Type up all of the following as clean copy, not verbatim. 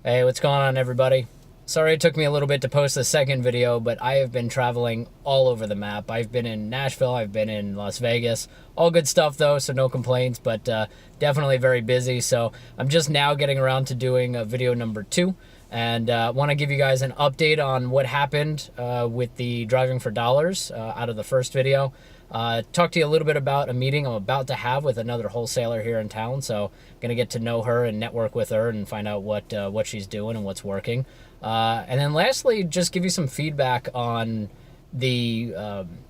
Hey, what's going on, everybody? Sorry it took me a little bit to post the second video, but I have been traveling all over the map. I've been in Nashville, I've been in Las Vegas. All good stuff, though, so no complaints, but definitely very busy. So I'm just now getting around to doing video number 2, and want to give you guys an update on what happened with the driving for dollars out of the first video. Talk to you a little bit about a meeting I'm about to have with another wholesaler here in town. So, gonna get to know her and network with her and find out what she's doing and what's working. And then lastly, just give you some feedback on the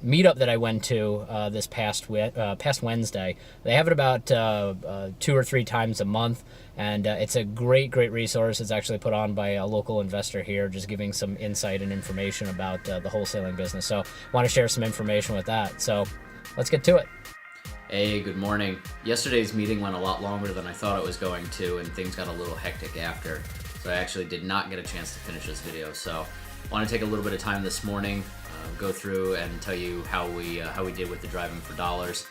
meetup that I went to this past Wednesday. They have it about 2 or 3 times a month, and it's a great resource. It's actually put on by a local investor here, just giving some insight and information about the wholesaling business. So, want to share some information with that. So, let's get to it. Hey, good morning. Yesterday's meeting went a lot longer than I thought it was going to, and things got a little hectic after. So I actually did not get a chance to finish this video. So I want to take a little bit of time this morning, go through and tell you how we did with the driving for dollars,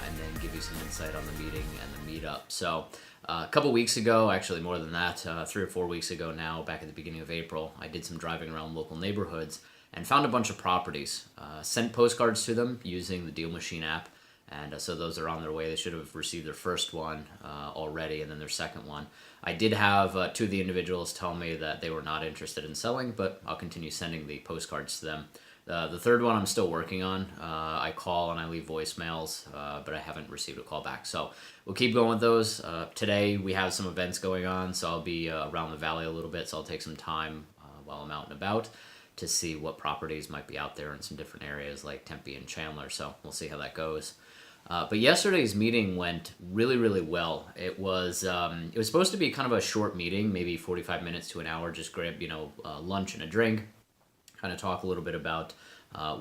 and then give you some insight on the meeting and the meetup. So a couple weeks ago, actually more than that, 3 or 4 weeks ago now, back at the beginning of April, I did some driving around local neighborhoods and found a bunch of properties. Sent postcards to them using the Deal Machine app. And so those are on their way. They should have received their first one already, and then their second one. I did have two of the individuals tell me that they were not interested in selling, but I'll continue sending the postcards to them. The third one I'm still working on. I call and I leave voicemails, but I haven't received a call back. So we'll keep going with those. Today we have some events going on, so I'll be around the valley a little bit, so I'll take some time while I'm out and about to see what properties might be out there in some different areas like Tempe and Chandler. So we'll see how that goes. But yesterday's meeting went really well. It was supposed to be kind of a short meeting, maybe 45 minutes to an hour. Just grab lunch and a drink, kind of talk a little bit about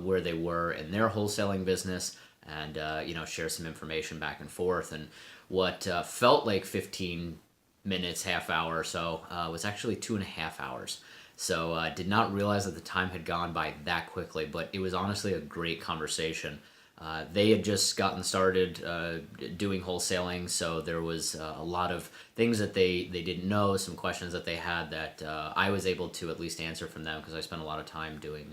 where they were in their wholesaling business, and share some information back and forth. And what felt like 15 minutes, half hour or so, was actually 2.5 hours. So I did not realize that the time had gone by that quickly, but it was honestly a great conversation. They had just gotten started doing wholesaling, so there was a lot of things that they didn't know, some questions that they had that I was able to at least answer from them because I spent a lot of time doing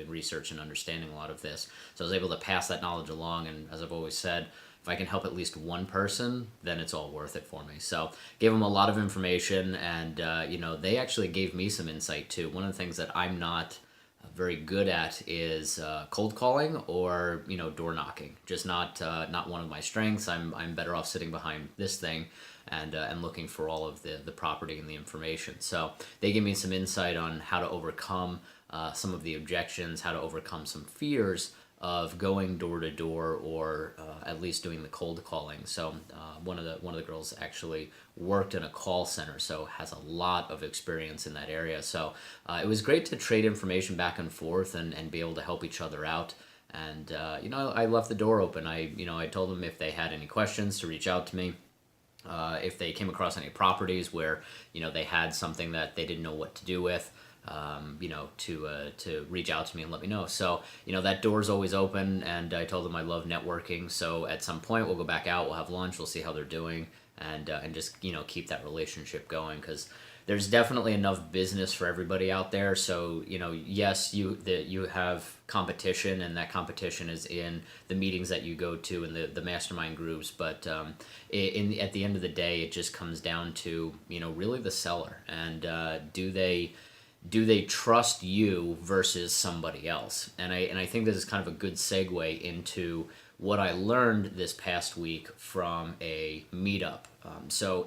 research and understanding a lot of this. So I was able to pass that knowledge along, and as I've always said, if I can help at least one person, then it's all worth it for me. So gave them a lot of information, and they actually gave me some insight too. One of the things that I'm not very good at is cold calling or door knocking. Just not one of my strengths. I'm better off sitting behind this thing and looking for all of the property and the information. So they give me some insight on how to overcome some of the objections, how to overcome some fears of going door to door or at least doing the cold calling. So one of the girls actually worked in a call center, so has a lot of experience in that area. So it was great to trade information back and forth and be able to help each other out. And I left the door open. I told them if they had any questions to reach out to me. If they came across any properties where they had something that they didn't know what to do with, to reach out to me and let me know. So that door's always open, and I told them I love networking. So at some point we'll go back out, we'll have lunch, we'll see how they're doing, and just keep that relationship going, because there's definitely enough business for everybody out there. So yes, you have competition, and that competition is in the meetings that you go to and the mastermind groups. But at the end of the day, it just comes down to really the seller, and do they trust you versus somebody else? And I think this is kind of a good segue into what I learned this past week from a meetup. So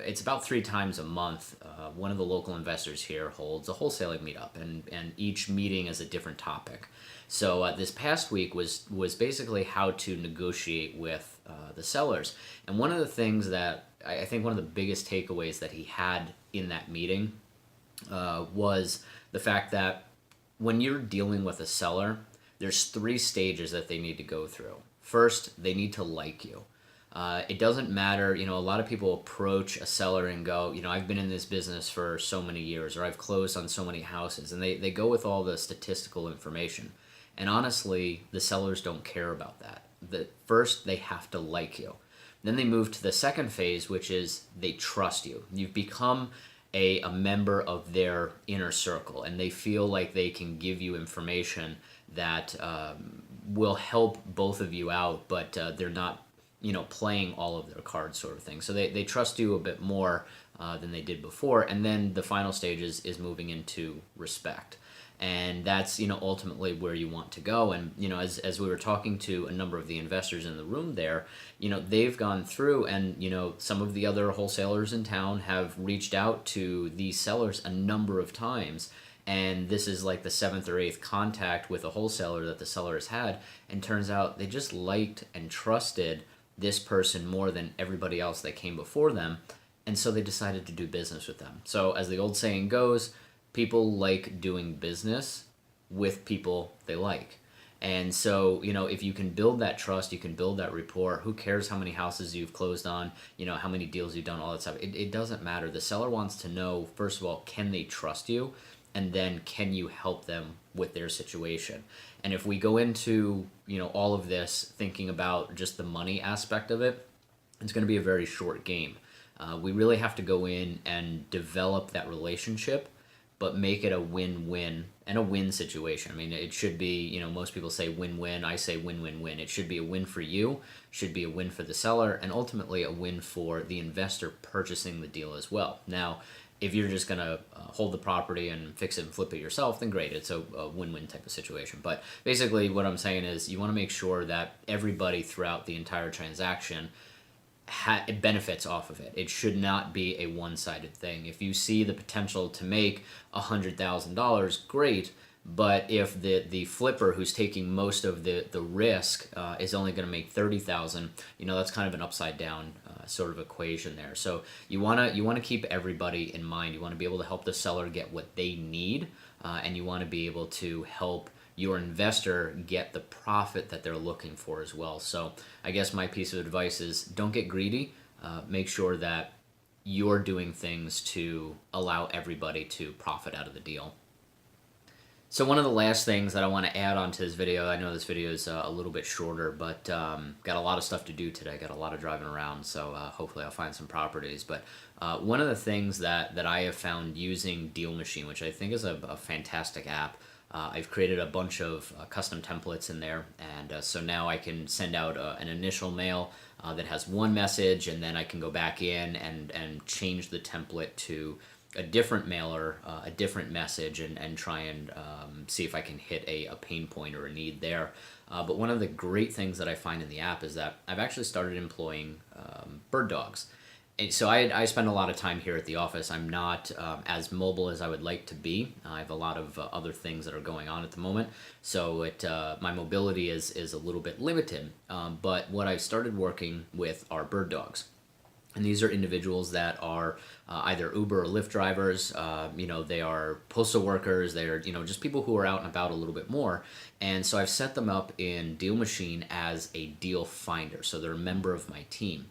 it's about 3 times a month. One of the local investors here holds a wholesaling meetup, and each meeting is a different topic. So this past week was basically how to negotiate with the sellers. And one of the things that I think one of the biggest takeaways that he had in that meeting was the fact that when you're dealing with a seller, there's 3 stages that they need to go through. First, they need to like you. It doesn't matter, a lot of people approach a seller and go, I've been in this business for so many years, or I've closed on so many houses, and they go with all the statistical information. And honestly, the sellers don't care about that. First, they have to like you. Then they move to the second phase, which is they trust you. You've become a member of their inner circle, and they feel like they can give you information that will help both of you out, but they're not, playing all of their cards, sort of thing. So they trust you a bit more than they did before. And then the final stage is moving into respect. And that's, ultimately where you want to go. And, as we were talking to a number of the investors in the room there, they've gone through and, some of the other wholesalers in town have reached out to these sellers a number of times. And this is like the seventh or eighth contact with a wholesaler that the seller has had. And turns out they just liked and trusted this person more than everybody else that came before them. And so they decided to do business with them. So as the old saying goes, people like doing business with people they like. And so, if you can build that trust, you can build that rapport. Who cares how many houses you've closed on, how many deals you've done, all that stuff. It doesn't matter. The seller wants to know, first of all, can they trust you? And then can you help them with their situation? And if we go into, all of this thinking about just the money aspect of it, it's going to be a very short game. We really have to go in and develop that relationship, but make it a win-win and a win situation. I mean, it should be, most people say win-win. I say win-win-win. It should be a win for you, should be a win for the seller, and ultimately a win for the investor purchasing the deal as well. Now, if you're just going to hold the property and fix it and flip it yourself, then great. It's a win-win type of situation. But basically what I'm saying is you want to make sure that everybody throughout the entire transaction it benefits off of it. It should not be a one-sided thing. If you see the potential to make $100,000, great. But if the flipper who's taking most of the risk is only going to make $30,000, that's kind of an upside down sort of equation there. So you want to keep everybody in mind. You want to be able to help the seller get what they need, and you want to be able to help your investor get the profit that they're looking for as well. So I guess my piece of advice is don't get greedy. Make sure that you're doing things to allow everybody to profit out of the deal. So one of the last things that I want to add on to this video, I know this video is a little bit shorter, but got a lot of stuff to do today. Got a lot of driving around, so hopefully I'll find some properties. But one of the things that I have found using Deal Machine, which I think is a fantastic app, I've created a bunch of custom templates in there, and so now I can send out an initial mail that has one message, and then I can go back in and change the template to a different mailer, a different message, and try and see if I can hit a pain point or a need there. But one of the great things that I find in the app is that I've actually started employing bird dogs. And so I spend a lot of time here at the office. I'm not as mobile as I would like to be. I have a lot of other things that are going on at the moment, so my mobility is a little bit limited. But what I've started working with are bird dogs. And these are individuals that are either Uber or Lyft drivers. They are postal workers. They are, just people who are out and about a little bit more. And so I've set them up in Deal Machine as a deal finder. So they're a member of my team.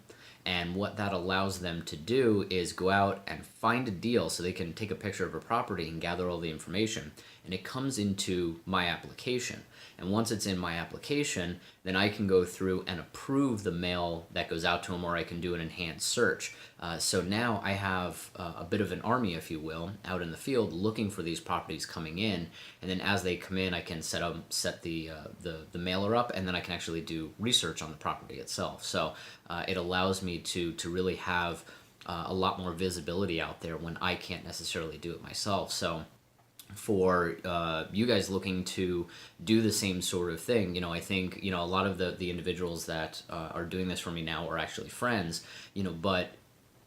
And what that allows them to do is go out and find a deal so they can take a picture of a property and gather all the information. And it comes into my application. And once it's in my application, then I can go through and approve the mail that goes out to them, or I can do an enhanced search. So now I have a bit of an army, if you will, out in the field looking for these properties coming in. And then as they come in, I can set the mailer up, and then I can actually do research on the property itself. So it allows me to really have a lot more visibility out there when I can't necessarily do it myself. So for you guys looking to do the same sort of thing, I think, a lot of the individuals that are doing this for me now are actually friends, but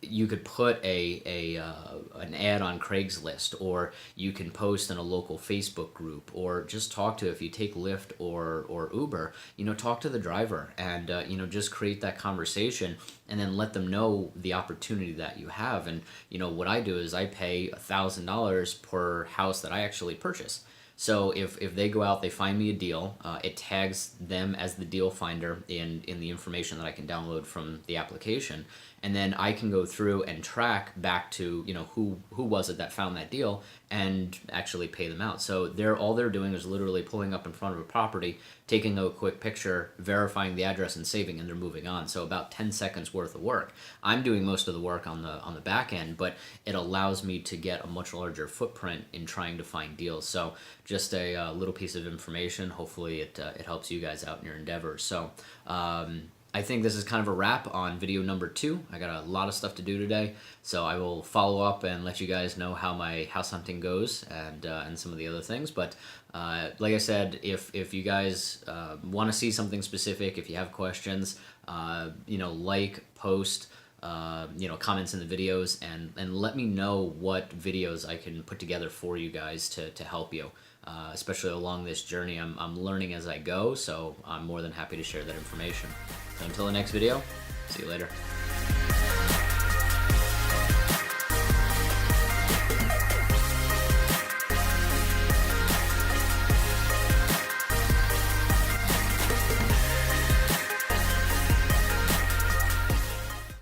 you could put an ad on Craigslist, or you can post in a local Facebook group, or just talk to, if you take Lyft or Uber, talk to the driver and, just create that conversation and then let them know the opportunity that you have. And, what I do is I pay $1,000 per house that I actually purchase. So if they go out, they find me a deal, it tags them as the deal finder in the information that I can download from the application. and then I can go through and track back to, you know, who was it that found that deal and actually pay them out. So all they're doing is literally pulling up in front of a property, taking a quick picture, verifying the address and saving, and they're moving on. So about 10 seconds worth of work. I'm doing most of the work on the back end, but it allows me to get a much larger footprint in trying to find deals. So just a little piece of information. Hopefully it helps you guys out in your endeavors. So I think this is kind of a wrap on video number 2. I got a lot of stuff to do today, so I will follow up and let you guys know how my house hunting goes and some of the other things. But like I said, if you guys want to see something specific, if you have questions, you know, like, post, you know, comments in the videos, and let me know what videos I can put together for you guys to help you. Especially along this journey, I'm learning as I go, so I'm more than happy to share that information. So until the next video, see you later.